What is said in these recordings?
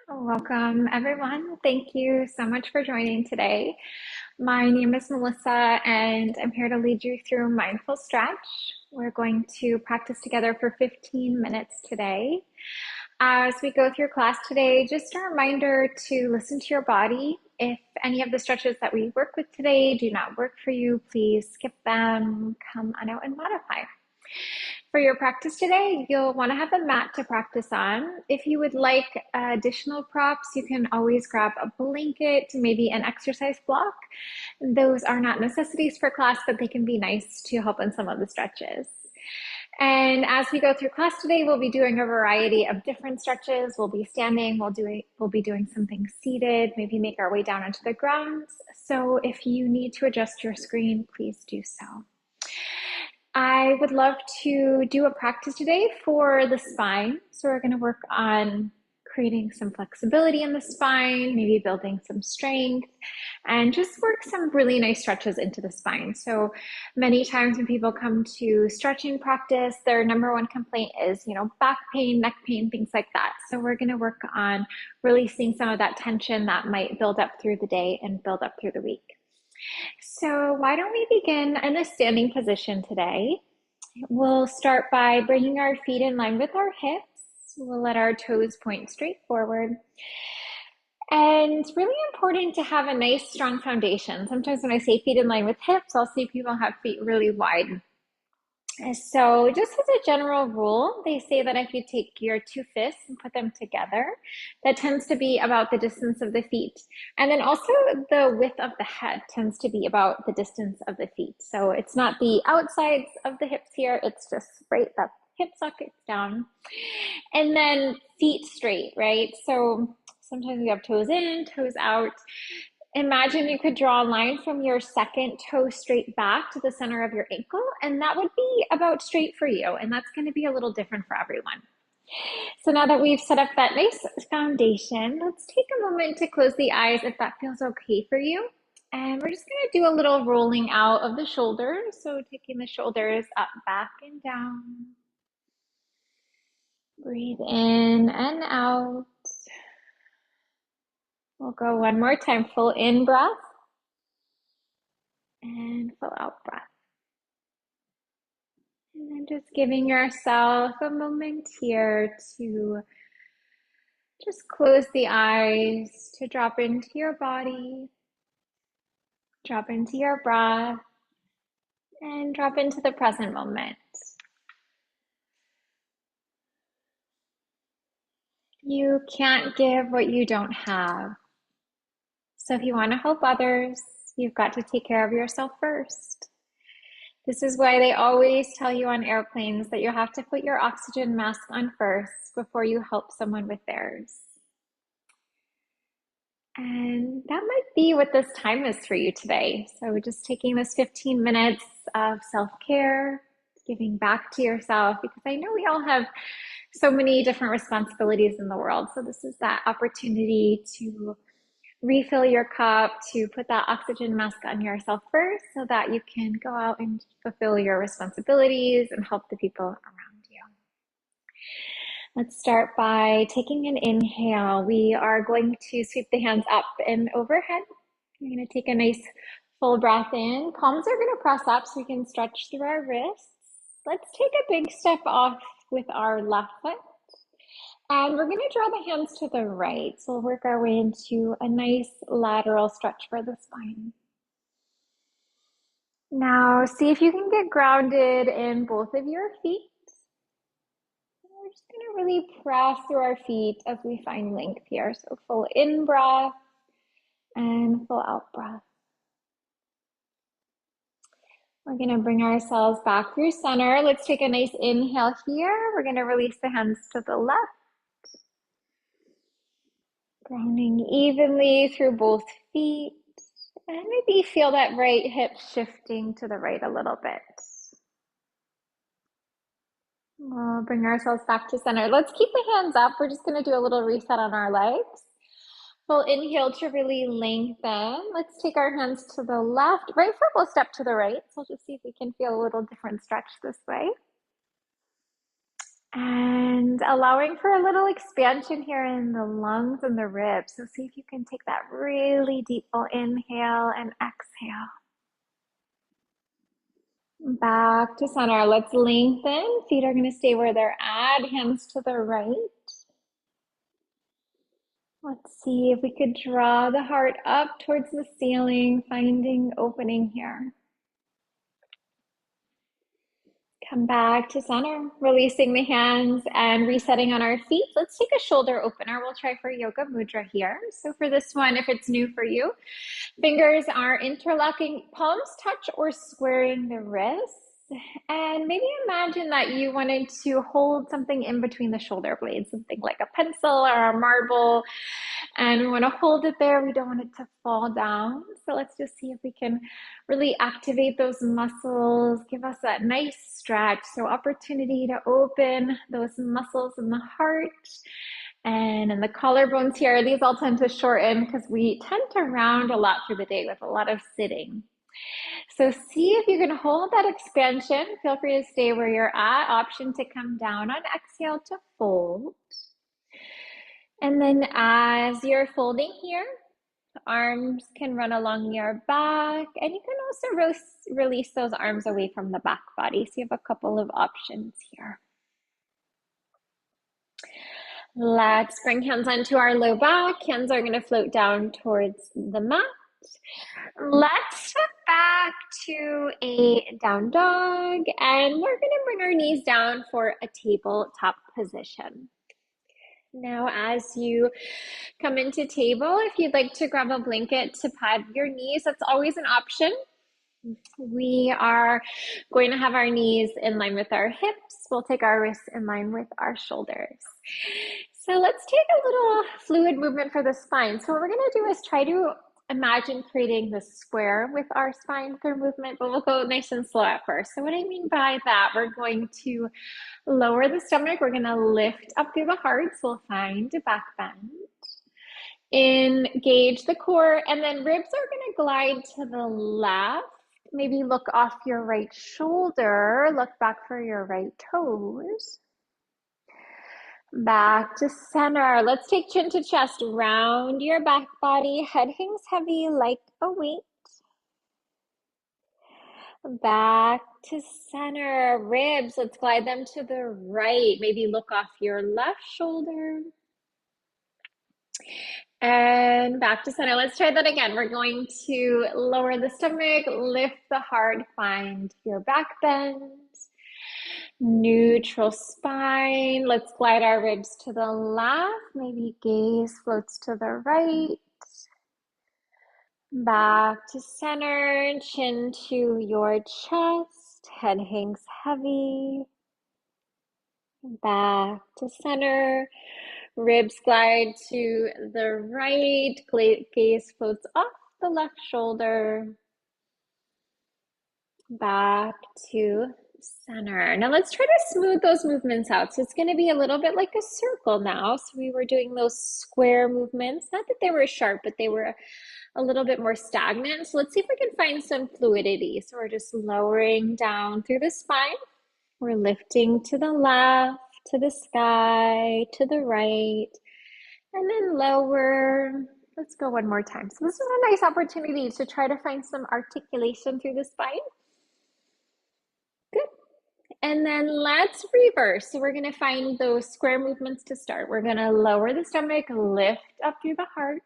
Welcome, everyone. Thank you so much for joining today. My name is Melissa, and I'm here to lead you through mindful stretch. We're going to practice together for 15 minutes today. As we go through class today, just a reminder to listen to your body. If any of the stretches that we work with today do not work for you, please skip them, come on out and modify. For your practice today, you'll want to have a mat to practice on. If you would like additional props, you can always grab a blanket, maybe an exercise block. Those are not necessities for class, but they can be nice to help in some of the stretches. And as we go through class today, we'll be doing a variety of different stretches. We'll be standing, we'll be doing something seated, maybe make our way down onto the ground. So if you need to adjust your screen, please do so. I would love to do a practice today for the spine. So we're going to work on creating some flexibility in the spine, maybe building some strength, and just work some really nice stretches into the spine. So many times when people come to stretching practice, their number one complaint is, back pain, neck pain, things like that. So we're going to work on releasing some of that tension that might build up through the day and build up through the week. So why don't we begin in a standing position today? We'll start by bringing our feet in line with our hips. We'll let our toes point straight forward. And it's really important to have a nice, strong foundation. Sometimes when I say feet in line with hips, I'll see people have feet really wide. So just as a general rule, they say that if you take your two fists and put them together, that tends to be about the distance of the feet. And then also the width of the head tends to be about the distance of the feet. So it's not the outsides of the hips here, it's just right that hip sockets down. And then feet straight, right? So sometimes we have toes in, toes out. Imagine you could draw a line from your second toe straight back to the center of your ankle, and that would be about straight for you. And that's going to be a little different for everyone. So now that we've set up that nice foundation, let's take a moment to close the eyes if that feels okay for you. And we're just going to do a little rolling out of the shoulders. So taking the shoulders up, back, and down. Breathe in and out. We'll go one more time. Full in breath and full out breath. And then just giving yourself a moment here to just close the eyes, to drop into your body, drop into your breath, and drop into the present moment. You can't give what you don't have. So if you want to help others, you've got to take care of yourself first. This is why they always tell you on airplanes that you have to put your oxygen mask on first before you help someone with theirs. And that might be what this time is for you today. So just taking this 15 minutes of self-care, giving back to yourself, because I know we all have so many different responsibilities in the world. So this is that opportunity to refill your cup, to put that oxygen mask on yourself first so that you can go out and fulfill your responsibilities and help the people around you. Let's start by taking an inhale. We are going to sweep the hands up and overhead. We're going to take a nice full breath in. Palms are going to press up so we can stretch through our wrists. Let's take a big step off with our left foot. And we're going to draw the hands to the right. So we'll work our way into a nice lateral stretch for the spine. Now, see if you can get grounded in both of your feet. We're just going to really press through our feet as we find length here. So full in breath and full out breath. We're going to bring ourselves back through center. Let's take a nice inhale here. We're going to release the hands to the left. Grounding evenly through both feet. And maybe feel that right hip shifting to the right a little bit. We'll bring ourselves back to center. Let's keep the hands up. We're just going to do a little reset on our legs. Full inhale to really lengthen. Let's take our hands to the left. Right foot will step to the right. So just see if we can feel a little different stretch this way. And allowing for a little expansion here in the lungs and the ribs. So see if you can take that really deep full inhale and exhale. Back to center. Let's lengthen. Feet are going to stay where they're at. Hands to the right. Let's see if we could draw the heart up towards the ceiling, finding opening here. Come back to center, releasing the hands and resetting on our feet. Let's take a shoulder opener. We'll try for Yoga Mudra here. So for this one, if it's new for you, fingers are interlocking, palms touch or squaring the wrists. And maybe imagine that you wanted to hold something in between the shoulder blades, something like a pencil or a marble. And we want to hold it there. We don't want it to fall down. So let's just see if we can really activate those muscles, give us that nice stretch. So opportunity to open those muscles in the heart and in the collarbones here. These all tend to shorten because we tend to round a lot through the day with a lot of sitting. So see if you can hold that expansion. Feel free to stay where you're at. Option to come down on exhale to fold. And then as you're folding here, arms can run along your back, and you can also release those arms away from the back body. So you have a couple of options here. Let's bring hands onto our low back. Hands are going to float down towards the mat. Let's step back to a down dog, and we're going to bring our knees down for a tabletop position. Now, as you come into table, if you'd like to grab a blanket to pad your knees, that's always an option. We are going to have our knees in line with our hips. We'll take our wrists in line with our shoulders. So let's take a little fluid movement for the spine. So what we're going to do is try to imagine creating this square with our spine through movement, but we'll go nice and slow at first. So what I mean by that, we're going to lower the stomach. We're going to lift up through the heart. So we'll find a back bend. Engage the core, and then ribs are going to glide to the left. Maybe look off your right shoulder. Look back for your right toes. Back to center. Let's take chin to chest. Round your back body. Head hangs heavy like a weight. Back to center. Ribs, let's glide them to the right. Maybe look off your left shoulder. And back to center. Let's try that again. We're going to lower the stomach, lift the heart, find your back bend. Neutral spine. Let's glide our ribs to the left. Maybe gaze floats to the right. Back to center, chin to your chest, head hangs heavy. Back to center, ribs glide to the right, gaze floats off the left shoulder. Back to center. Now let's try to smooth those movements out. So it's going to be a little bit like a circle now. So we were doing those square movements, not that they were sharp, but they were a little bit more stagnant. So let's see if we can find some fluidity. So we're just lowering down through the spine. We're lifting to the left, to the sky, to the right, and then lower. Let's go one more time. So this is a nice opportunity to try to find some articulation through the spine. Good. And then let's reverse. So we're going to find those square movements to start. We're going to lower the stomach, lift up through the heart.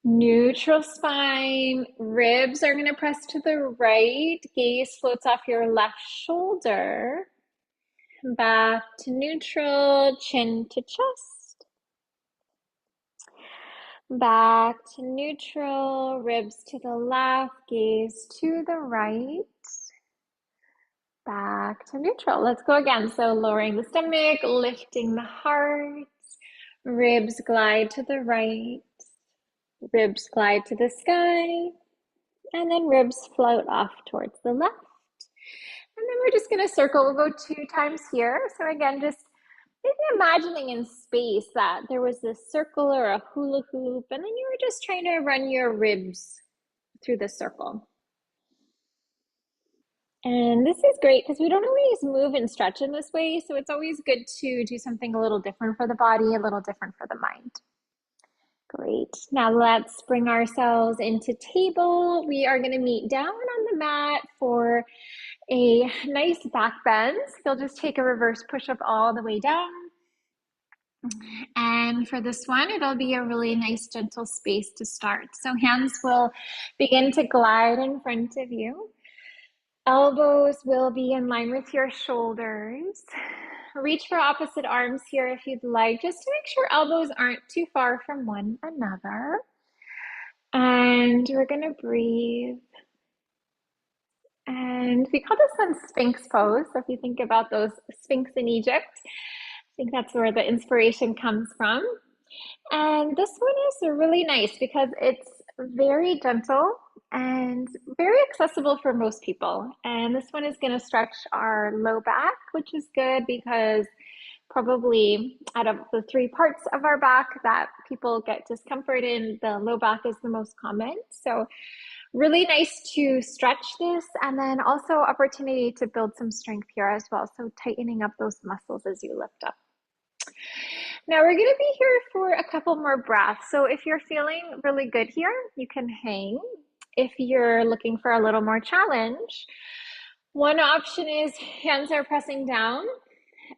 Neutral spine, ribs are going to press to the right, gaze floats off your left shoulder, back to neutral, chin to chest, back to neutral, ribs to the left, gaze to the right, back to neutral. Let's go again. So lowering the stomach, lifting the heart, ribs glide to the right, ribs glide to the sky, and then ribs float off towards the left. And then we're just going to circle. We'll go 2 times here. So again, just maybe imagining in space that there was this circle or a hula hoop, and then you were just trying to run your ribs through the circle. And this is great because we don't always move and stretch in this way. So it's always good to do something a little different for the body, a little different for the mind. Great. Now let's bring ourselves into table. We are going to meet down on the mat for a nice back bend. You'll just take a reverse push-up all the way down. And for this one, it'll be a really nice gentle space to start. So hands will begin to glide in front of you. Elbows will be in line with your shoulders. Reach for opposite arms here if you'd like, just to make sure elbows aren't too far from one another. And we're gonna breathe. And we call this one Sphinx pose. So if you think about those Sphinx in Egypt, I think that's where the inspiration comes from. And this one is really nice because it's very gentle and very accessible for most people. And this one is going to stretch our low back, which is good because probably out of the three parts of our back that people get discomfort in, the low back is the most common. So really nice to stretch this, and then also opportunity to build some strength here as well. So tightening up those muscles as you lift up. Now we're going to be here for a couple more breaths. So if you're feeling really good here, you can hang. If you're looking for a little more challenge, one option is hands are pressing down,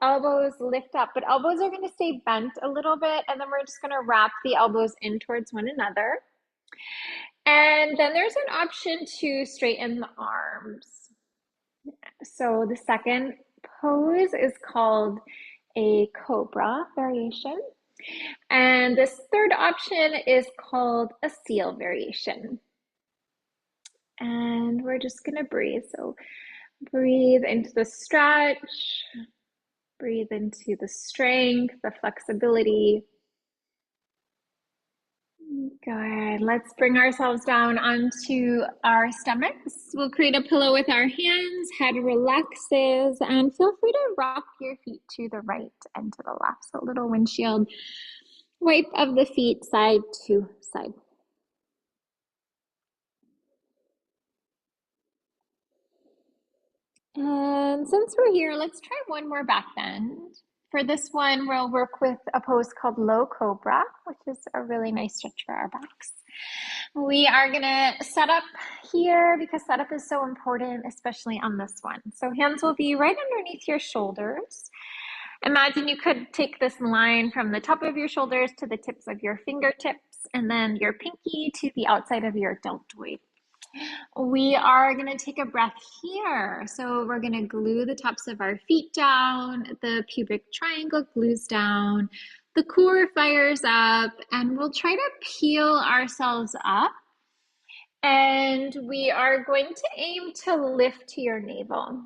elbows lift up, but elbows are going to stay bent a little bit, and then we're just going to wrap the elbows in towards one another. And then there's an option to straighten the arms. So the second pose is called a cobra variation. And this third option is called a seal variation. And we're just going to breathe. So breathe into the stretch, breathe into the strength, the flexibility. Good. Let's bring ourselves down onto our stomachs. We'll create a pillow with our hands, head relaxes, and feel free to rock your feet to the right and to the left. So a little windshield wipe of the feet side to side. And since we're here, let's try one more back bend. For this one, we'll work with a pose called low cobra, which is a really nice stretch for our backs. We are gonna set up here because setup is so important, especially on this one. So hands will be right underneath your shoulders. Imagine you could take this line from the top of your shoulders to the tips of your fingertips, and then your pinky to the outside of your deltoid. We are going to take a breath here. So we're going to glue the tops of our feet down, the pubic triangle glues down, the core fires up, and we'll try to peel ourselves up. And we are going to aim to lift to your navel.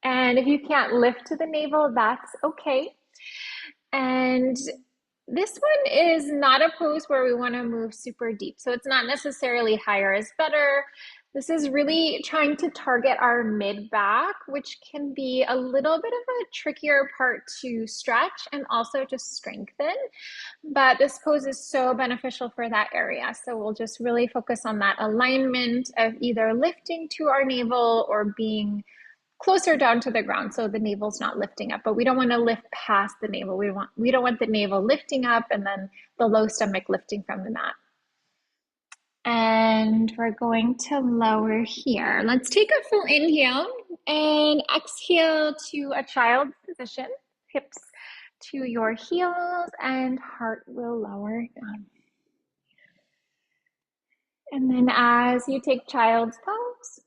And if you can't lift to the navel, that's okay. And this one is not a pose where we want to move super deep. So it's not necessarily higher is better. This is really trying to target our mid back, which can be a little bit of a trickier part to stretch and also to strengthen. But this pose is so beneficial for that area. So we'll just really focus on that alignment of either lifting to our navel or being closer down to the ground, so the navel's not lifting up, but we don't want to lift past the navel. We don't want the navel lifting up and then the low stomach lifting from the mat. And we're going to lower here. Let's take a full inhale and exhale to a child's position. Hips to your heels and heart will lower down. And then as you take child's pose,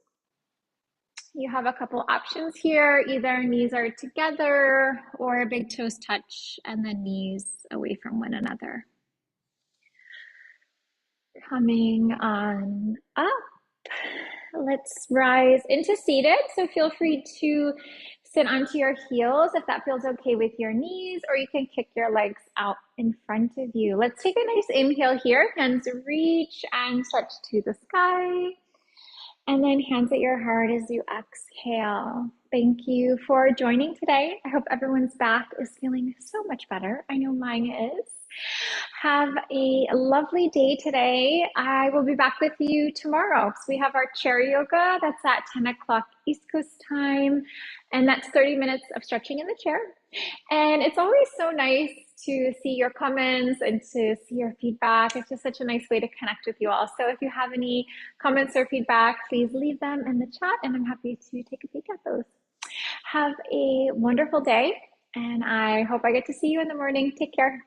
you have a couple options here. Either knees are together or big toes touch and then knees away from one another. Coming on up. Let's rise into seated. So feel free to sit onto your heels if that feels okay with your knees, or you can kick your legs out in front of you. Let's take a nice inhale here. Hands reach and stretch to the sky. And then hands at your heart as you exhale. Thank you for joining today. I hope everyone's back is feeling so much better. I know mine is. Have a lovely day today. I will be back with you tomorrow. So we have our chair yoga that's at 10 o'clock East Coast time, and that's 30 minutes of stretching in the chair. And it's always so nice to see your comments and to see your feedback. It's just such a nice way to connect with you all. So if you have any comments or feedback, please leave them in the chat, and I'm happy to take a peek at those. Have a wonderful day, and I hope I get to see you in the morning. Take care.